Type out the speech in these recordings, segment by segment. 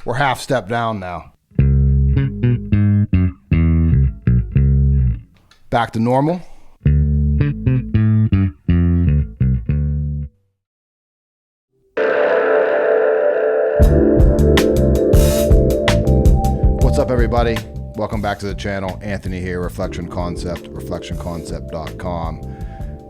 we're half step down now. Back to normal. What's up, everybody? Welcome back to the channel. Anthony here, Reflection Concept, reflectionconcept.com.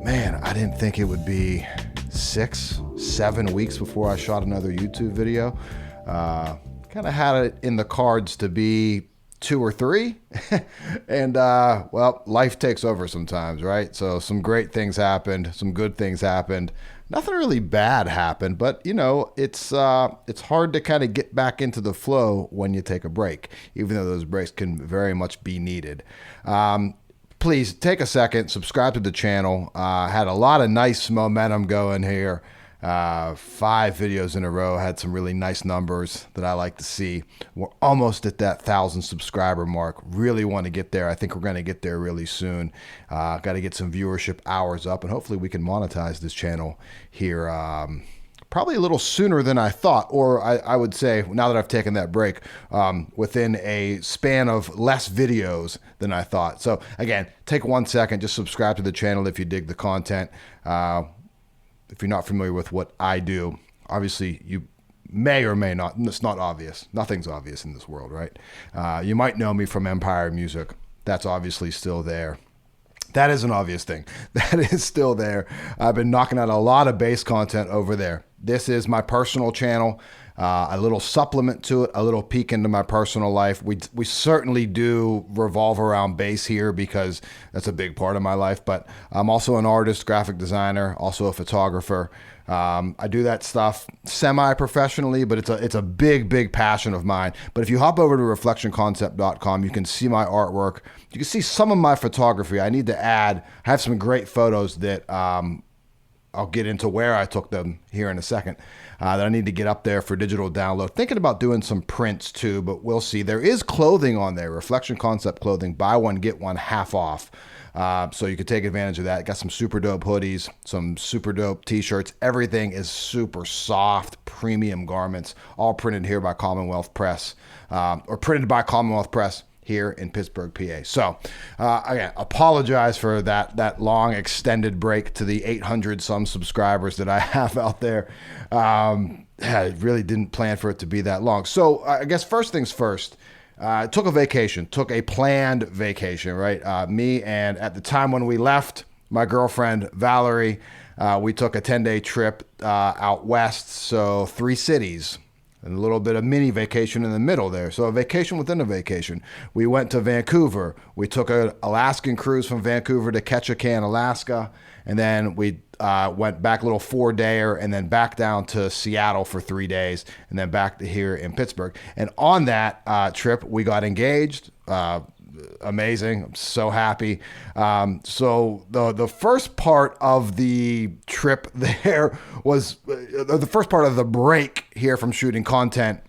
Man, I didn't think it would be 6-7 weeks before I shot another YouTube video. Kind of had it in the cards to be 2 or 3. And well, life takes over sometimes, right? So some great things happened, some good things happened. Nothing really bad happened, but you know, it's hard to kind of get back into the flow when you take a break, even though those breaks can very much be needed. Please take a second, subscribe to the channel. Had a lot of nice momentum going here. 5 videos in a row, had some really nice numbers that I like to see. We're almost at that 1,000 subscriber mark. Really want to get there. I think we're going to get there really soon. Got to get some viewership hours up, and hopefully we can monetize this channel here probably a little sooner than I thought, or I would say, now that I've taken that break, within a span of less videos than I thought. So again, take 1 second, just subscribe to the channel if you dig the content. If you're not familiar with what I do, obviously you may or may not, it's not obvious. Nothing's obvious in this world, right? You might know me from Empire Music. That's obviously still there. That is an obvious thing. That is still there. I've been knocking out a lot of bass content over there. This is my personal channel. A little supplement to it, a little peek into my personal life. We certainly do revolve around bass here because that's a big part of my life, but I'm also an artist, graphic designer, also a photographer. I do that stuff semi-professionally, but it's a big passion of mine. But if you hop over to reflectionconcept.com, you can see my artwork. You can see some of my photography. I need to add, I have some great photos that I'll get into where I took them here in a second, that I need to get up there for digital download. Thinking about doing some prints too, but we'll see. There is clothing on there, Reflection Concept clothing, buy one, get one half off. So you could take advantage of that. Got some super dope hoodies, some super dope t-shirts. Everything is super soft, premium garments, all printed here by Commonwealth Press, or printed by Commonwealth Press here in Pittsburgh, PA. So again, apologize for that long extended break to the 800 some subscribers that I have out there. I really didn't plan for it to be that long. So I guess first things first, took a vacation, took a planned vacation, right? Me and at the time when we left, my girlfriend, Valerie, we took a 10-day trip out west. So 3 cities. And a little bit of mini vacation in the middle there. So a vacation within a vacation. We went to Vancouver. We took an Alaskan cruise from Vancouver to Ketchikan, Alaska. And then we went back a little 4-dayer and then back down to Seattle for 3 days and then back to here in Pittsburgh. And on that trip, we got engaged. Amazing. I'm so happy. So the first part of the trip there was the first part of the break here from shooting content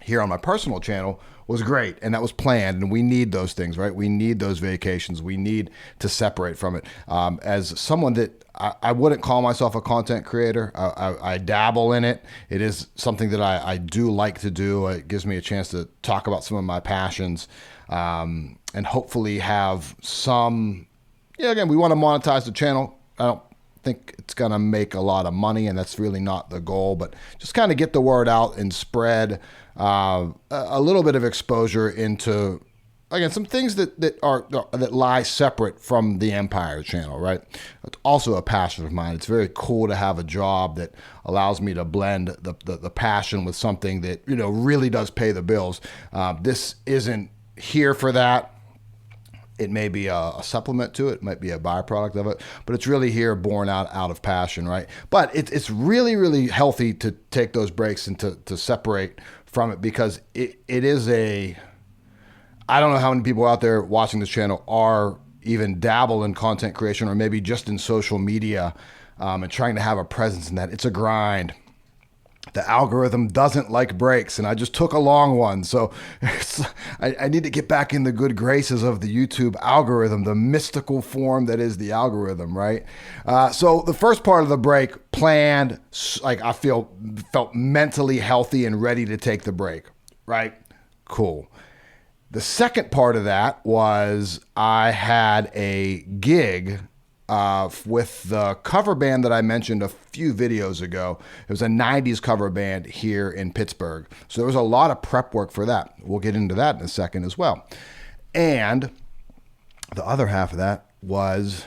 here on my personal channel was great. And that was planned. And we need those things, right? We need those vacations. We need to separate from it. As someone that I wouldn't call myself a content creator. I dabble in it. It is something that I do like to do. It gives me a chance to talk about some of my passions. And hopefully have some, again, we want to monetize the channel. I don't think it's going to make a lot of money, and that's really not the goal, but just kind of get the word out and spread a little bit of exposure into, again, some things that lie separate from the Empire channel, right? It's also a passion of mine. It's very cool to have a job that allows me to blend the passion with something that, really does pay the bills. This isn't here for that. It may be a supplement to it. It might be a byproduct of it, but it's really here born out of passion, right? But it's really healthy to take those breaks and to separate from it, because it is I don't know how many people out there watching this channel are even dabble in content creation or maybe just in social media and trying to have a presence in that. It's a grind. The algorithm doesn't like breaks, and I just took a long one. So I need to get back in the good graces of the YouTube algorithm, the mystical form that is the algorithm, right? So the first part of the break, planned, like I felt mentally healthy and ready to take the break. right? Cool. The second part of that was I had a gig with the cover band that I mentioned a few videos ago. It was a 90s cover band here in Pittsburgh. So there was a lot of prep work for that. We'll get into that in a second as well. And the other half of that was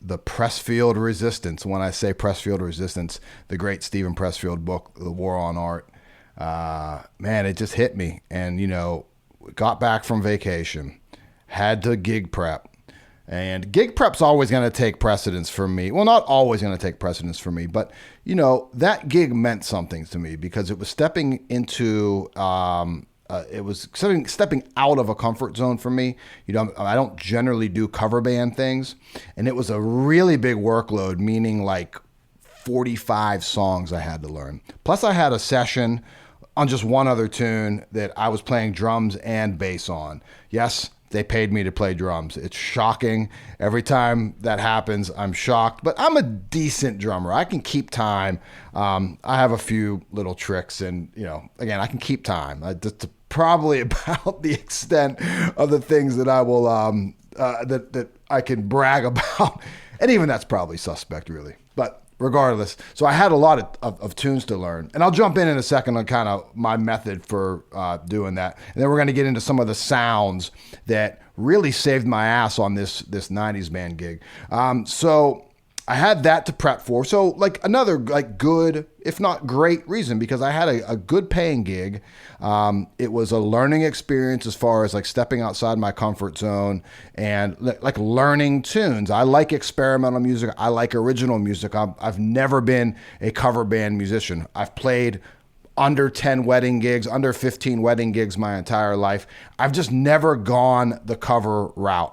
the Pressfield Resistance. When I say Pressfield Resistance, the great Stephen Pressfield book, The War on Art, man, it just hit me. And, got back from vacation, had to gig prep. And gig prep's always going to take precedence for me. Well, not always going to take precedence for me, but, that gig meant something to me because it was stepping into, stepping out of a comfort zone for me. I don't generally do cover band things. And it was a really big workload, meaning like 45 songs I had to learn. Plus I had a session on just one other tune that I was playing drums and bass on. Yes, they paid me to play drums. It's shocking. Every time that happens, I'm shocked, but I'm a decent drummer. I can keep time. I have a few little tricks and, again, I can keep time. That's probably about the extent of the things that I will, that I can brag about. And even that's probably suspect, really. But regardless, so I had a lot of tunes to learn. And I'll jump in a second on kind of my method for doing that. And then we're going to get into some of the sounds that really saved my ass on this 90s band gig. So I had that to prep for. So like another good, if not great reason, because I had a good paying gig. It was a learning experience as far as like stepping outside my comfort zone and like learning tunes. I like experimental music. I like original music. I've never been a cover band musician. I've played under 10 wedding gigs, under 15 wedding gigs my entire life. I've just never gone the cover route.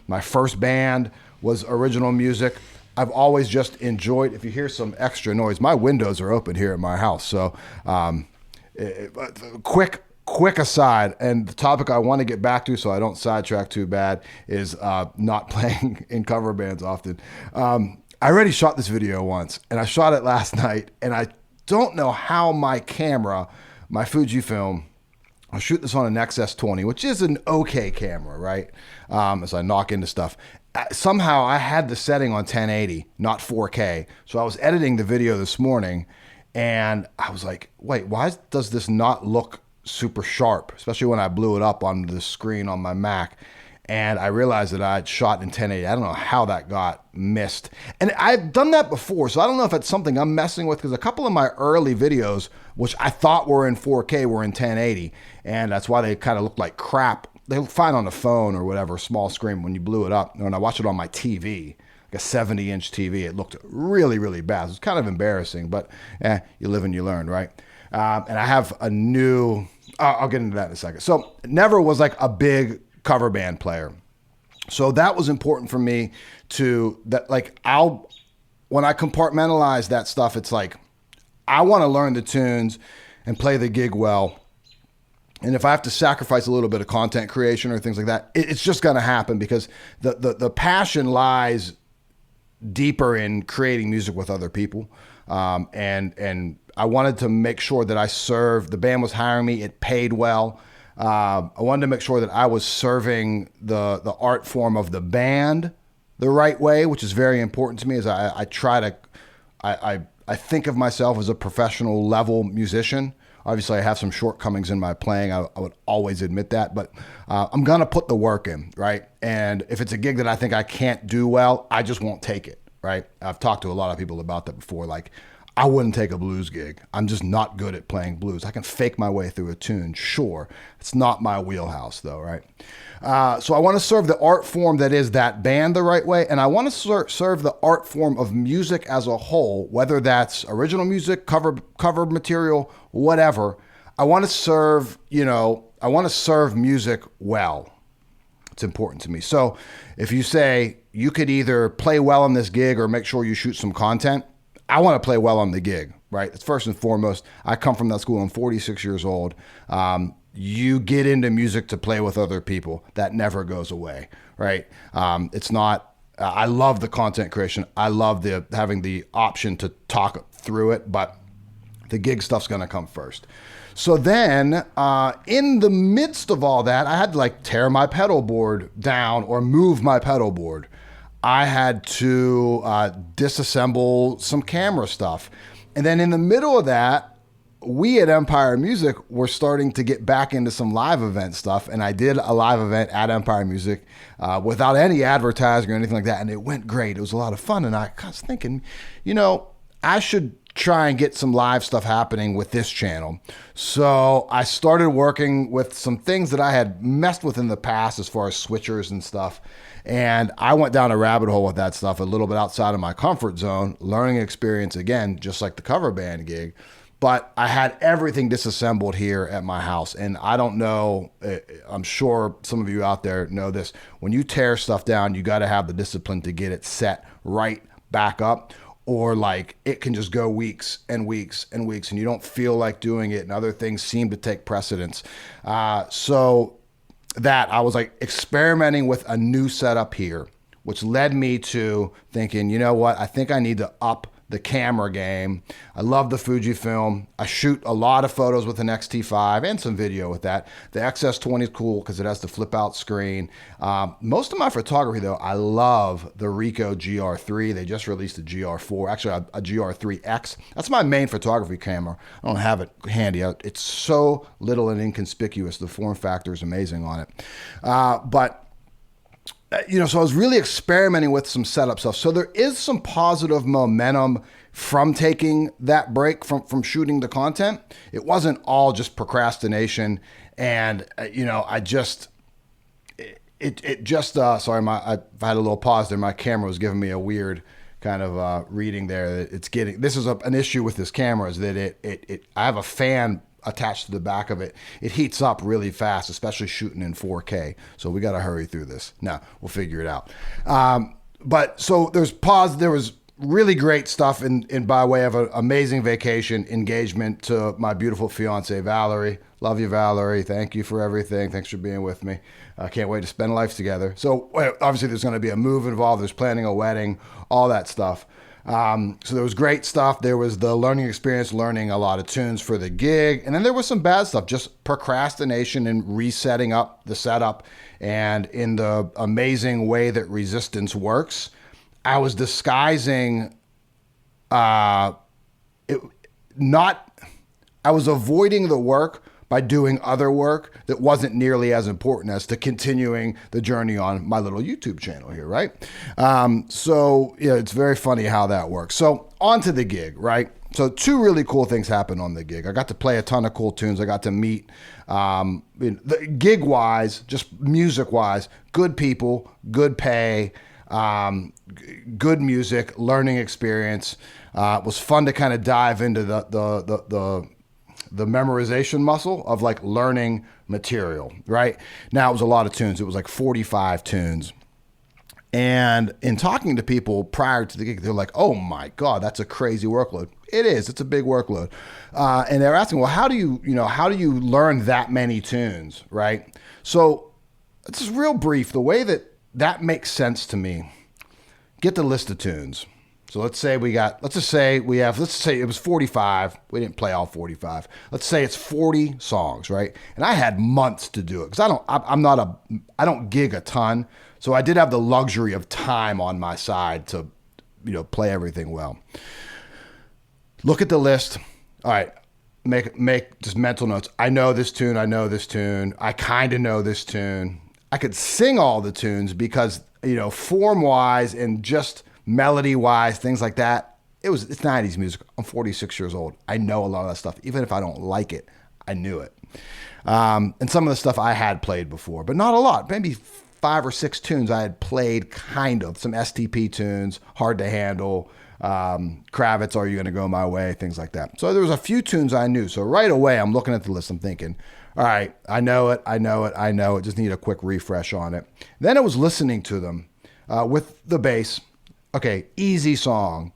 My first band was original music. I've always just enjoyed, if you hear some extra noise, my windows are open here at my house. So quick aside, and the topic I want to get back to so I don't sidetrack too bad is not playing in cover bands often. I already shot this video once, and I shot it last night, and I don't know how my camera, my Fujifilm, I'll shoot this on an XS20, which is an okay camera, right? As I knock into stuff. Somehow I had the setting on 1080, not 4K. So I was editing the video this morning and I was like, wait, why does this not look super sharp? Especially when I blew it up on the screen on my Mac. And I realized that I'd shot in 1080. I don't know how that got missed. And I've done that before, so I don't know if it's something I'm messing with, because a couple of my early videos, which I thought were in 4K, were in 1080. And that's why they kind of looked like crap. They look fine on a phone or whatever, small screen when you blew it up. When I watched it on my TV, like a 70-inch TV, it looked really, really bad. It was kind of embarrassing, but you live and you learn, right? And I have a new, I'll get into that in a second. So never was like a big cover band player. So that was important for me when I compartmentalize that stuff, it's like, I want to learn the tunes and play the gig well. And if I have to sacrifice a little bit of content creation or things like that, it's just going to happen, because the passion lies deeper in creating music with other people. And I wanted to make sure that I served, the band was hiring me, it paid well. I wanted to make sure that I was serving the art form of the band the right way, which is very important to me. As I think of myself as a professional level musician. Obviously, I have some shortcomings in my playing. I would always admit that, but I'm gonna put the work in, right? And if it's a gig that I think I can't do well, I just won't take it, right? I've talked to a lot of people about that before. Like, I wouldn't take a blues gig. I'm just not good at playing blues. I can fake my way through a tune, sure. It's not my wheelhouse though, right? So I want to serve the art form that is that band the right way, and I want to serve the art form of music as a whole, whether that's original music, cover material, whatever. I want to serve, music well. It's important to me. So if you say you could either play well on this gig or make sure you shoot some content, I want to play well on the gig, right? It's first and foremost. I come from that school. I'm 46 years old. You get into music to play with other people. That never goes away, right? It's not, I love the content creation. I love having the option to talk through it, but the gig stuff's going to come first. So then, in the midst of all that, I had to like tear my pedal board down or move my pedal board. I had to disassemble some camera stuff. And then in the middle of that, we at Empire Music were starting to get back into some live event stuff. And I did a live event at Empire Music without any advertising or anything like that. And it went great. It was a lot of fun. And I was thinking, I should try and get some live stuff happening with this channel. So I started working with some things that I had messed with in the past as far as switchers and stuff. And I went down a rabbit hole with that stuff, a little bit outside of my comfort zone, learning experience again, just like the cover band gig. But I had everything disassembled here at my house. And I don't know, I'm sure some of you out there know this. When you tear stuff down, you got to have the discipline to get it set right back up. Or like it can just go weeks and weeks and weeks and you don't feel like doing it and other things seem to take precedence. So that I was like experimenting with a new setup here, which led me to thinking, you know what, I think I need to up the camera game. I love the Fujifilm. I shoot a lot of photos with an X-T5 and some video with that. The XS20 is cool because it has the flip out screen. Most of my photography though, I love the Ricoh GR3. They just released a GR4, actually a GR3X. That's my main photography camera. I don't have it handy. It's so little and inconspicuous. The form factor is amazing on it. So I was really experimenting with some setup stuff. So there is some positive momentum from taking that break from shooting the content. It wasn't all just procrastination. And, I just, sorry, I had a little pause there. My camera was giving me a weird kind of reading there. This is an issue with this camera is that I have a fan attached to the back of it. It heats up really fast, especially shooting in 4K. So we got to hurry through this. No, we'll figure it out. But so there was really great stuff in by way of an amazing vacation engagement to my beautiful fiance, Valerie. Love you, Valerie. Thank you for everything. Thanks for being with me. I can't wait to spend life together. So obviously there's going to be a move involved. There's planning a wedding, all that stuff. So there was great stuff. There was the learning experience, learning a lot of tunes for the gig. And then there was some bad stuff, just procrastination and resetting up the setup. And in the amazing way that resistance works, I was disguising, I was avoiding the work by doing other work that wasn't nearly as important as to continuing the journey on my little YouTube channel here, right? It's very funny how that works. So on to the gig, right? So two really cool things happened on the gig. I got to play a ton of cool tunes. I got to meet, the gig-wise, just music-wise, good people, good pay, good music, learning experience. It was fun to kind of dive into the memorization muscle of like learning material, right? Now it was a lot of tunes. It was like 45 tunes. And in talking to people prior to the gig, they're like, oh my God, that's a crazy workload. It is, it's a big workload. And they're asking, well, how do you learn that many tunes, right? So it's just real brief. The way that makes sense to me, get the list of tunes. So let's say it was 45. We didn't play all 45. Let's say it's 40 songs, right? And I had months to do it because I don't gig a ton. So I did have the luxury of time on my side to, play everything well. Look at the list. All right. Make just mental notes. I know this tune. I kind of know this tune. I could sing all the tunes because, form wise and just melody wise, things like that. It's 90s music. I'm 46 years old. I know a lot of that stuff. Even if I don't like it, I knew it. And some of the stuff I had played before, but not a lot. Maybe 5 or 6 tunes I had played kind of. Some STP tunes, Hard to Handle, Kravitz, Are You Gonna Go My Way, things like that. So there was a few tunes I knew. So right away, I'm looking at the list. I'm thinking, all right, I know it. Just need a quick refresh on it. Then I was listening to them with the bass. Okay, easy song.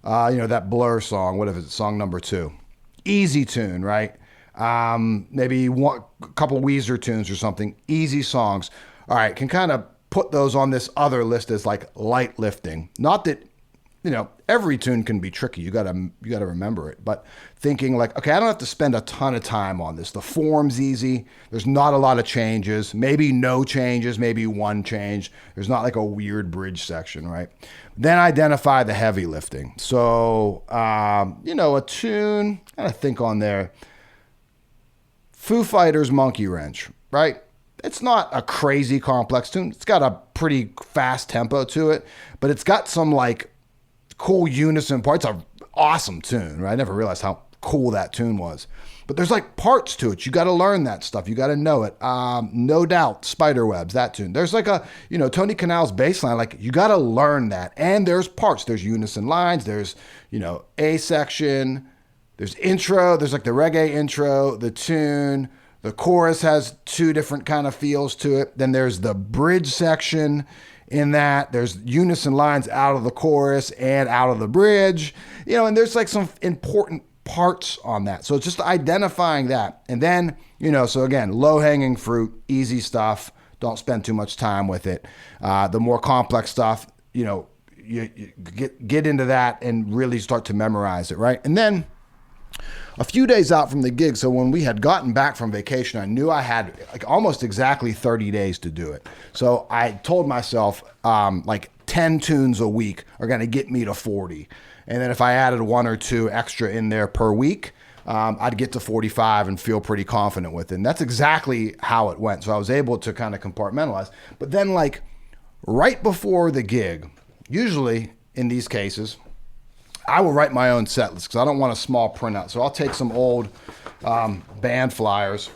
That Blur song, what is it, song number 2. Easy tune, right? Maybe a couple Weezer tunes or something. Easy songs. All right, can kind of put those on this other list as like light lifting. Not that every tune can be tricky. You gotta remember it. But thinking like, okay, I don't have to spend a ton of time on this. The form's easy. There's not a lot of changes. Maybe no changes. Maybe one change. There's not like a weird bridge section, right? Then identify the heavy lifting. So, a tune. I gotta think on there. Foo Fighters' Monkey Wrench, right? It's not a crazy complex tune. It's got a pretty fast tempo to it, but it's got some like cool unison parts. It's an awesome tune, right? I never realized how cool that tune was. But there's like parts to it. You got to learn that stuff. You got to know it. No Doubt, Spiderwebs, that tune. There's like a, Tony Kanal's bass line. Like you got to learn that. And there's parts. There's unison lines. There's, A section. There's intro. There's like the reggae intro, the tune. The chorus has two different kind of feels to it. Then there's the bridge section. In that, there's unison lines out of the chorus and out of the bridge, and there's like some important parts on that. So it's just identifying that. And then, so again, low-hanging fruit, easy stuff. Don't spend too much time with it. The more complex stuff, you get into that and really start to memorize it, right? And then a few days out from the gig, so when we had gotten back from vacation, I knew I had like almost exactly 30 days to do it. So I told myself like 10 tunes a week are going to get me to 40. And then if I added one or two extra in there per week, I'd get to 45 and feel pretty confident with it. And that's exactly how it went. So I was able to kind of compartmentalize. But then like right before the gig, usually in these cases, I will write my own set list because I don't want a small printout. So I'll take some old band flyers,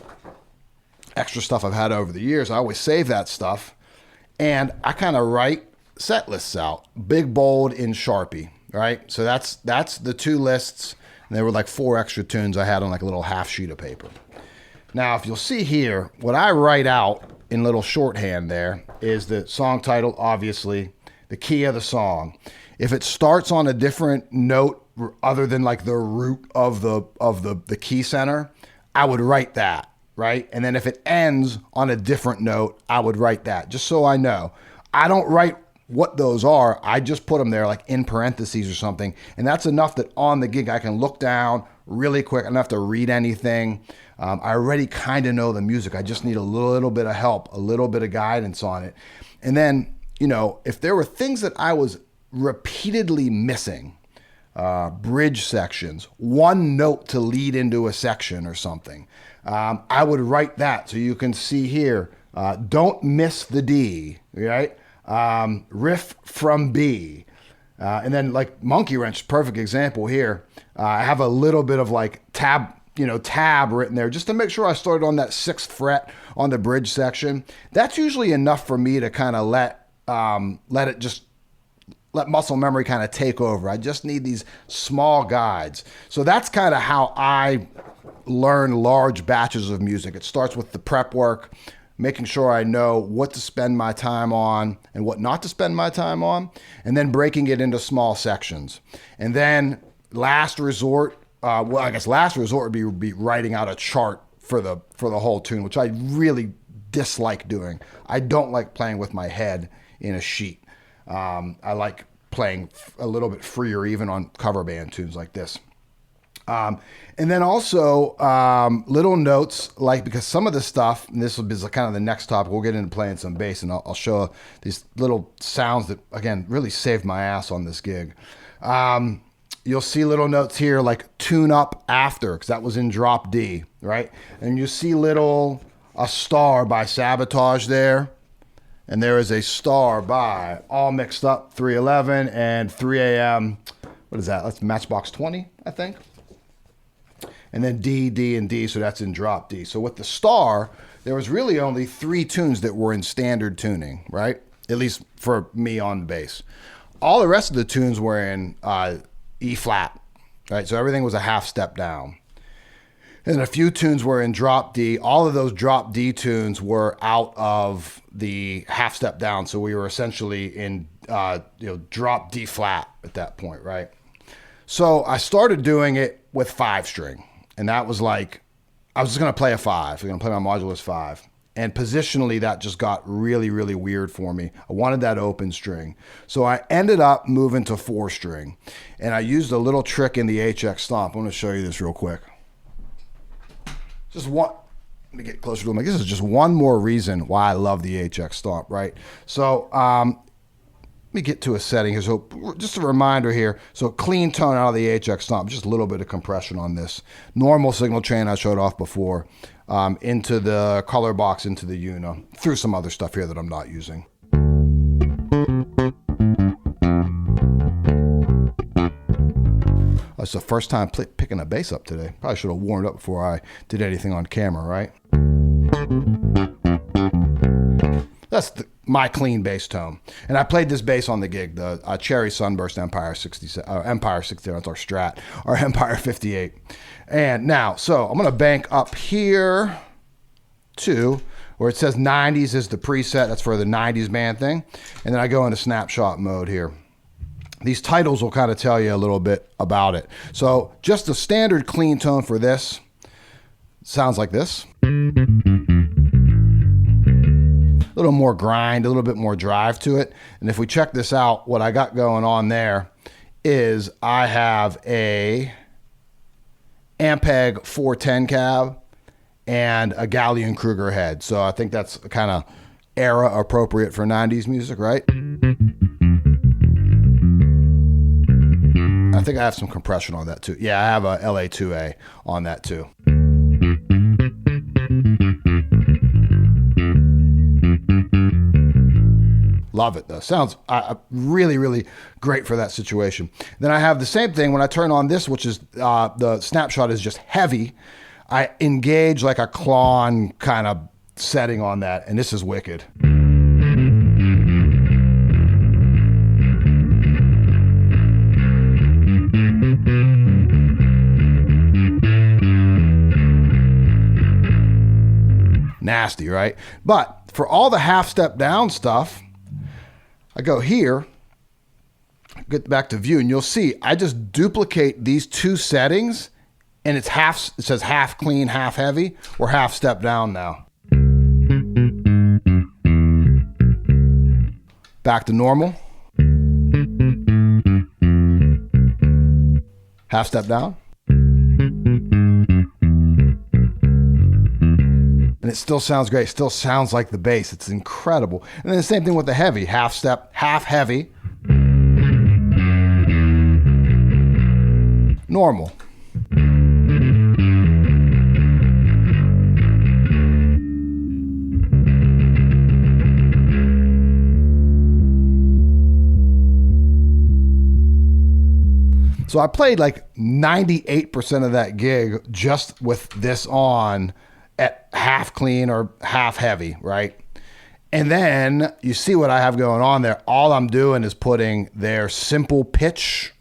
extra stuff I've had over the years. I always save that stuff. And I kind of write set lists out, big, bold in Sharpie, right? So that's the two lists. And there were like 4 extra tunes I had on like a little half sheet of paper. Now, if you'll see here, what I write out in little shorthand there is the song title, obviously, the key of the song. If it starts on a different note other than like the root of the key center, I would write that, right? And then if it ends on a different note, I would write that, just so I know. I don't write what those are. I just put them there like in parentheses or something. And that's enough that on the gig, I can look down really quick. I don't have to read anything. I already kind of know the music. I just need a little bit of help, a little bit of guidance on it. And then, if there were things that I was repeatedly missing, bridge sections, one note to lead into a section or something, I would write that. So you can see here, don't miss the D, right? Riff from B. And then like Monkey Wrench, perfect example here. I have a little bit of like tab written there just to make sure I started on that 6th fret on the bridge section. That's usually enough for me to kind of let muscle memory kind of take over. I just need these small guides. So that's kind of how I learn large batches of music. It starts with the prep work, making sure I know what to spend my time on and what not to spend my time on, and then breaking it into small sections. And then last resort would be writing out a chart for the whole tune, which I really dislike doing. I don't like playing with my head in a sheet. I like playing a little bit freer, even on cover band tunes like this. And then also little notes, like, because some of the stuff, and this will be kind of the next topic, we'll get into playing some bass, and I'll show these little sounds that, again, really saved my ass on this gig. You'll see little notes here like tune up after, because that was in drop D, right? And you see a star by Sabotage there. And there is a star by All Mixed Up, 311, and 3 a.m. What is that? That's Matchbox 20, I think. And then D, D, and D, so that's in drop D. So with the star, there was really only 3 tunes that were in standard tuning, right? At least for me on bass. All the rest of the tunes were in E flat, right? So everything was a half step down. And a few tunes were in drop D. All of those drop D tunes were out of the half step down. So we were essentially in drop D flat at that point, right? So I started doing it with 5 string. And that was like, I was just going to play a 5. I'm going to play my modulus 5. And positionally, that just got really, really weird for me. I wanted that open string. So I ended up moving to 4-string. And I used a little trick in the HX Stomp. I'm going to show you this real quick. Just one. Let me get closer to them. This is just one more reason why I love the HX Stomp, right? So let me get to a setting here. So just a reminder here. So clean tone out of the HX Stomp, just a little bit of compression on this. Normal signal chain I showed off before. Into the color box, into the Una, through some other stuff here that I'm not using. It's the first time picking a bass up today. Probably should have warmed up before I did anything on camera, right? That's my clean bass tone. And I played this bass on the gig, the Cherry Sunburst Empire 67, Empire 67, that's our Strat, our Empire 58. And now, so I'm gonna bank up here to where it says 90s is the preset. That's for the 90s band thing. And then I go into snapshot mode here. These titles will kind of tell you a little bit about it. So just the standard clean tone for this sounds like this. A little more grind, a little bit more drive to it. And if we check this out, what I got going on there is I have a Ampeg 410 cab and a Galleon Kruger head. So I think that's kind of era appropriate for 90s music, right? I think I have some compression on that too. Yeah, I have a LA2A on that too. Love it though. Sounds really, really great for that situation. Then I have the same thing when I turn on this, which is the snapshot is just heavy. I engage like a Klon kind of setting on that, and this is wicked. Nasty, right? But for all the half step down stuff, I go here, get back to view, and you'll see I just duplicate these two settings, and it's half. It says half clean, half heavy, or half step down now. Back to normal. Half step down. And it still sounds great. It still sounds like the bass. It's incredible. And then the same thing with the heavy. Half step, half heavy. Normal. So I played like 98% of that gig just with this on at half clean or half heavy, right? And then you see what I have going on there. All I'm doing is putting their simple pitch,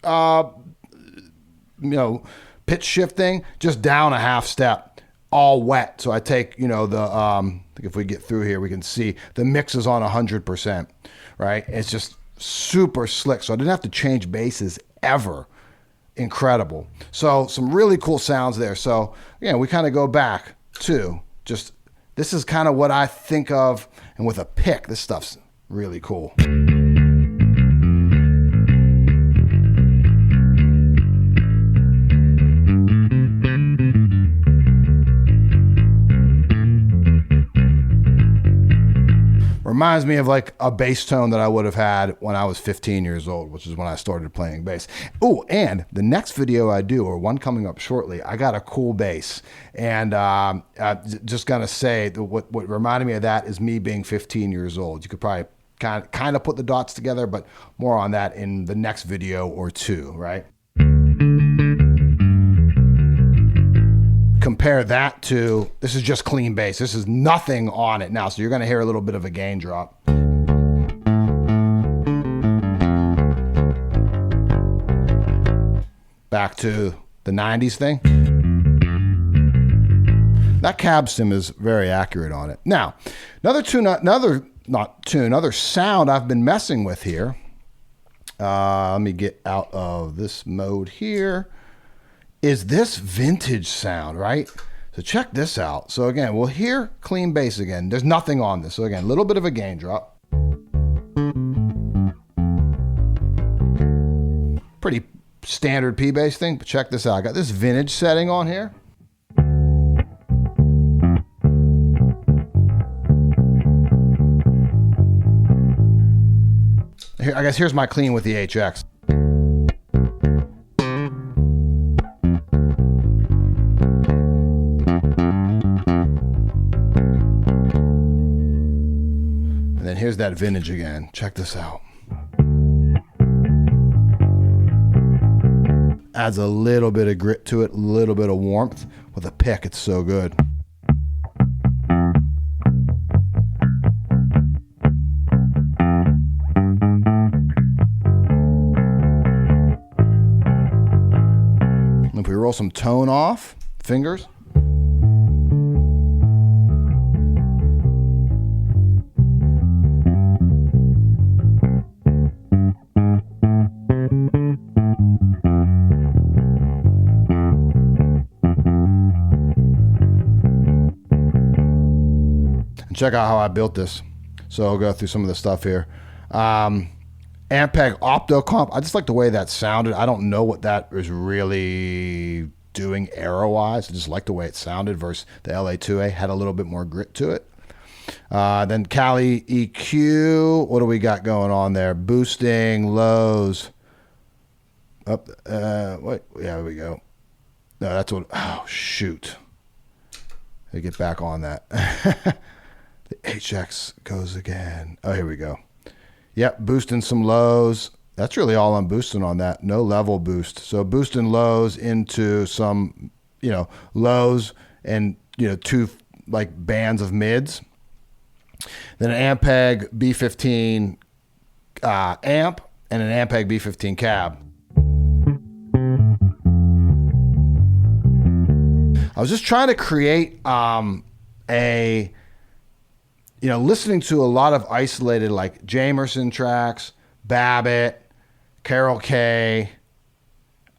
pitch shifting just down a half step, all wet. So I take, the, I think if we get through here, we can see the mix is on 100%, right? It's just super slick. So I didn't have to change basses ever. Incredible. So some really cool sounds there. So again, we kind of go back to just, this is kind of what I think of, and with a pick, this stuff's really cool. Reminds me of like a bass tone that I would have had when I was 15 years old, which is when I started playing bass. Oh, and the next video I do, or one coming up shortly, I got a cool bass. And just gonna say, what reminded me of that is me being 15 years old. You could probably kind of put the dots together, but more on that in the next video or two, right? Compare that to, this is just clean bass. This is nothing on it now, so you're gonna hear a little bit of a gain drop. Back to the 90s thing. That cab sim is very accurate on it. Now, another sound I've been messing with here. Let me get out of this mode here. Is this vintage sound, right? So check this out. So again, we'll hear clean bass again. There's nothing on this. So again, a little bit of a gain drop. Pretty standard P bass thing, but check this out. I got this vintage setting on here. Here, I guess here's my clean with the HX. And then here's that vintage again. Check this out. Adds a little bit of grit to it, a little bit of warmth. With a pick, it's so good. If we roll some tone off, fingers. And check out how I built this. So I'll go through some of the stuff here. Ampeg Opto Comp. I just like the way that sounded. I don't know what that is really doing arrow-wise. I just like the way it sounded versus the LA2A. Had a little bit more grit to it. Then Cali EQ. What do we got going on there? Boosting, lows. Up. Wait. Yeah, there we go. No, that's what. Oh, shoot. Let me get back on that. The HX goes again. Oh, here we go. Yep, boosting some lows. That's really all I'm boosting on that. No level boost. So boosting lows into some, lows and, two like bands of mids. Then an Ampeg B15 amp and an Ampeg B15 cab. I was just trying to create listening to a lot of isolated like Jamerson tracks, Babbitt, Carol Kay,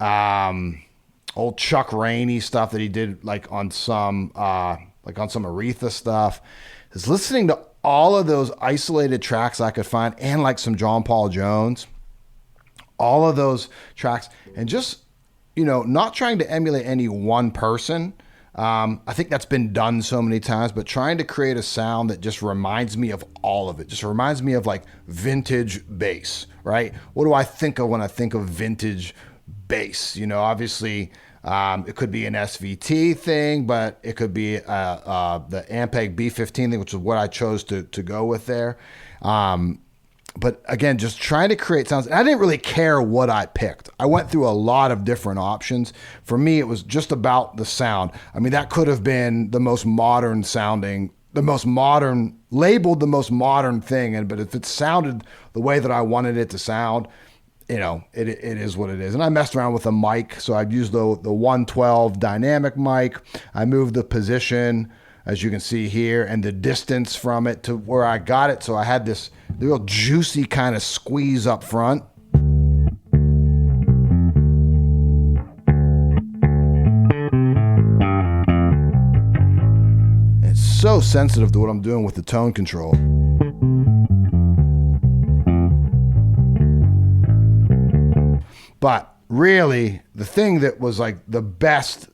old Chuck Rainey stuff that he did like on some Aretha stuff. Is listening to all of those isolated tracks I could find and like some John Paul Jones, all of those tracks, and just not trying to emulate any one person. I think that's been done so many times, but trying to create a sound that just reminds me of all of it. Just reminds me of like vintage bass, right? What do I think of when I think of vintage bass? Obviously, it could be an SVT thing, but it could be the Ampeg B15 thing, which is what I chose to go with there. But again, just trying to create sounds. And I didn't really care what I picked. I went through a lot of different options. For me, it was just about the sound. I mean, that could have been the most modern sounding, labeled the most modern thing. But if it sounded the way that I wanted it to sound, it is what it is. And I messed around with a mic. So I've used the 112 dynamic mic. I moved the position, as you can see here, and the distance from it to where I got it. So I had this real juicy kind of squeeze up front. It's so sensitive to what I'm doing with the tone control. But really, the thing that was like the best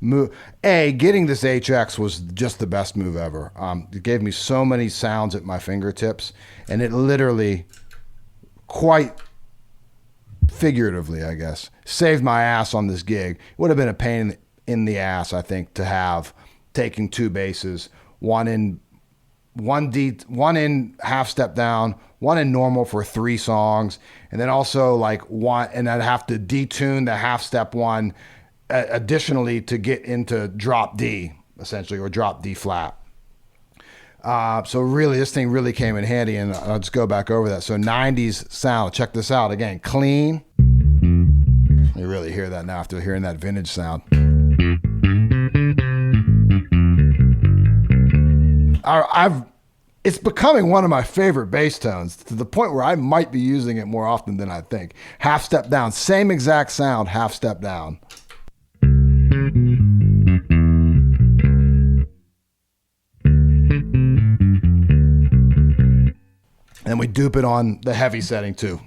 move, getting this HX was just the best move ever. It gave me so many sounds at my fingertips, and it literally, quite figuratively, I guess, saved my ass on this gig. It would have been a pain in the ass, I think, to have taking two basses, one in half step down, one in normal for 3 songs, and then also like one, and I'd have to detune the half step one additionally to get into drop D, essentially, or drop D flat. So really, this thing really came in handy, and I'll just go back over that. So 90s sound, check this out again, clean. You really hear that now after hearing that vintage sound. It's becoming one of my favorite bass tones, to the point where I might be using it more often than I think. Half step down, same exact sound, half step down. And we dupe it on the heavy setting too.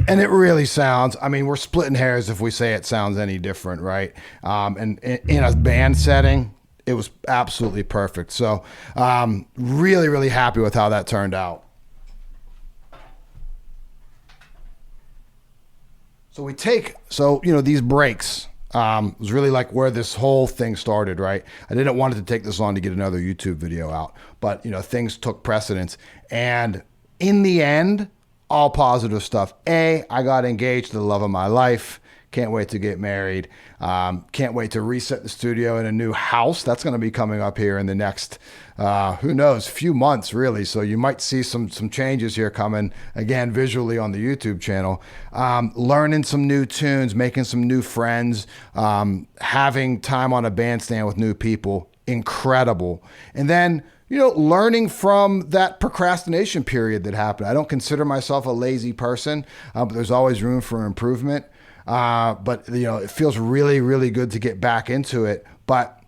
And it really sounds, I mean, we're splitting hairs if we say it sounds any different, right? And in a band setting, it was absolutely perfect. So really, really happy with how that turned out. So these breaks was really like where this whole thing started, right? I didn't want it to take this long to get another YouTube video out, but things took precedence. And in the end, all positive stuff. I got engaged to the love of my life. Can't wait to get married. Can't wait to reset the studio in a new house. That's going to be coming up here in the next, who knows, few months really. So you might see some changes here coming again visually on the YouTube channel. Learning some new tunes, making some new friends, having time on a bandstand with new people. Incredible. And then learning from that procrastination period that happened. I don't consider myself a lazy person, but there's always room for improvement. But it feels really, really good to get back into it. But,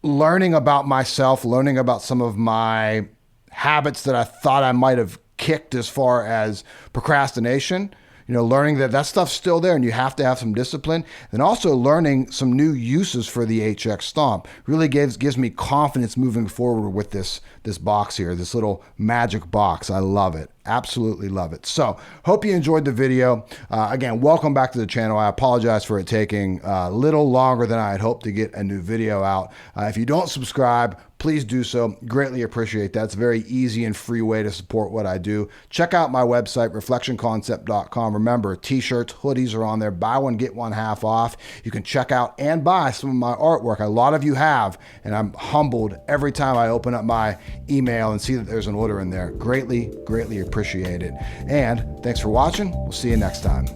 learning about myself, learning about some of my habits that I thought I might have kicked as far as procrastination, learning that stuff's still there and you have to have some discipline. And also learning some new uses for the HX Stomp really gives me confidence moving forward with this box here, this little magic box. I love it. Absolutely love it. So hope you enjoyed the video. Again, welcome back to the channel. I apologize for it taking a little longer than I had hoped to get a new video out. If you don't subscribe, please do so. Greatly appreciate that. It's a very easy and free way to support what I do. Check out my website, reflectionconcept.com. Remember, t-shirts, hoodies are on there. Buy one, get one half off. You can check out and buy some of my artwork. A lot of you have, and I'm humbled every time I open up my email and see that there's an order in there. Greatly, greatly appreciate it. And thanks for watching. We'll see you next time.